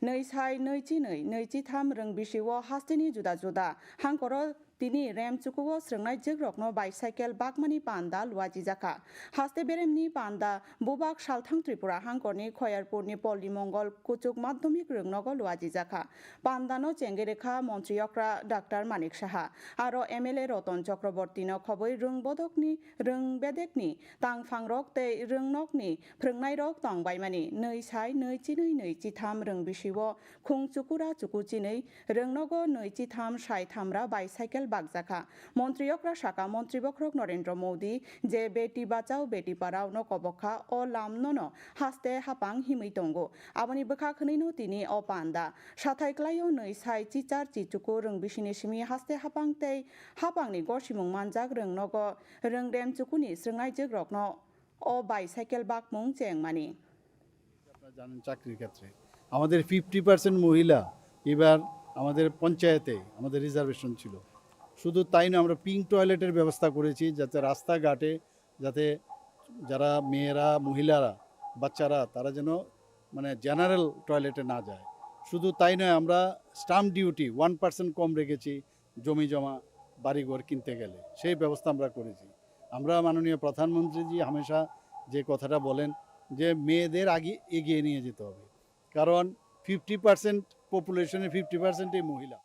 नै साइ नै नैजिथाम रोंबिसिव हास्टेनि जुदा जुदा हांकर তিনি রেম চুকুও স্রংনাই জগ্রকনো বাইসাইকেল বাকমানি পান্ডা লুয়াজি জাকা হাস্তে বেরেমনি পান্ডা বুবাক সালথাং ত্রিপুরা হাংকরনি খয়ারপুরনি পল্লী মঙ্গল কুচুক মাধ্যমিক রংনগ লুয়াজি জাকা পান্ডানো চেঙ্গেরেখা মন্ত্রীয়করা ডাক্তার মানিক সাহা আরো এমএলএ রতন চক্রবর্তীনো খবই রংবদকনি রংবেদেকনি তাংফাংরক তে রংনকনি ফ্রংনাইরক তংবাইমানি नै साइ नैजिथाम रोंबिसिव खुं चुकुरा चुकुचिनै रंनग नैजिथाम साइथामरा বাইসাইকেল বাগজাকা মন্ত্রীয়করা শাখা মন্ত্রী বক্রক নরেন্দ্র মোদী যে বেটি বাঁচাও বেটি পাড়াও ন কবখা ও লামন হাস্তে হাপাং হিमै তঙ্গো আবনি বখা খনৈনো তিনি অ পান্ডা সাথাইক্লাইও नै সাই চিচার চিচুকু রংবিসিনি সিমি হাস্তে হাপাং তেই হাপাংনি গরসিমুং মানজাক রংনগ রংরেম চুকুনি স্রংনাই জগ্রকন ও বাইসাইকেল বাকমুং চেংমানি জানেন চাকরির ক্ষেত্রে আমাদের 50% মহিলা এবার আমাদের পঞ্চায়েতে আমাদের রিজার্ভেশন ছিল। শুধু তাই না, আমরা পিঙ্ক টয়লেটের ব্যবস্থা করেছি যাতে রাস্তাঘাটে যাতে যারা মেয়েরা মহিলারা বাচ্চারা তারা যেন মানে জেনারেল টয়লেটে না যায়। শুধু তাই নয়, আমরা স্টাম্প ডিউটি 1% কম রেখেছি জমি জমা বাড়িঘর কিনতে গেলে, সেই ব্যবস্থা আমরা করেছি। আমরা মাননীয় প্রধানমন্ত্রীজি হামেশা যে কথাটা বলেন যে মেয়েদের আগে এগিয়ে নিয়ে যেতে হবে, কারণ 50% পপুলেশনের 50%ই মহিলা।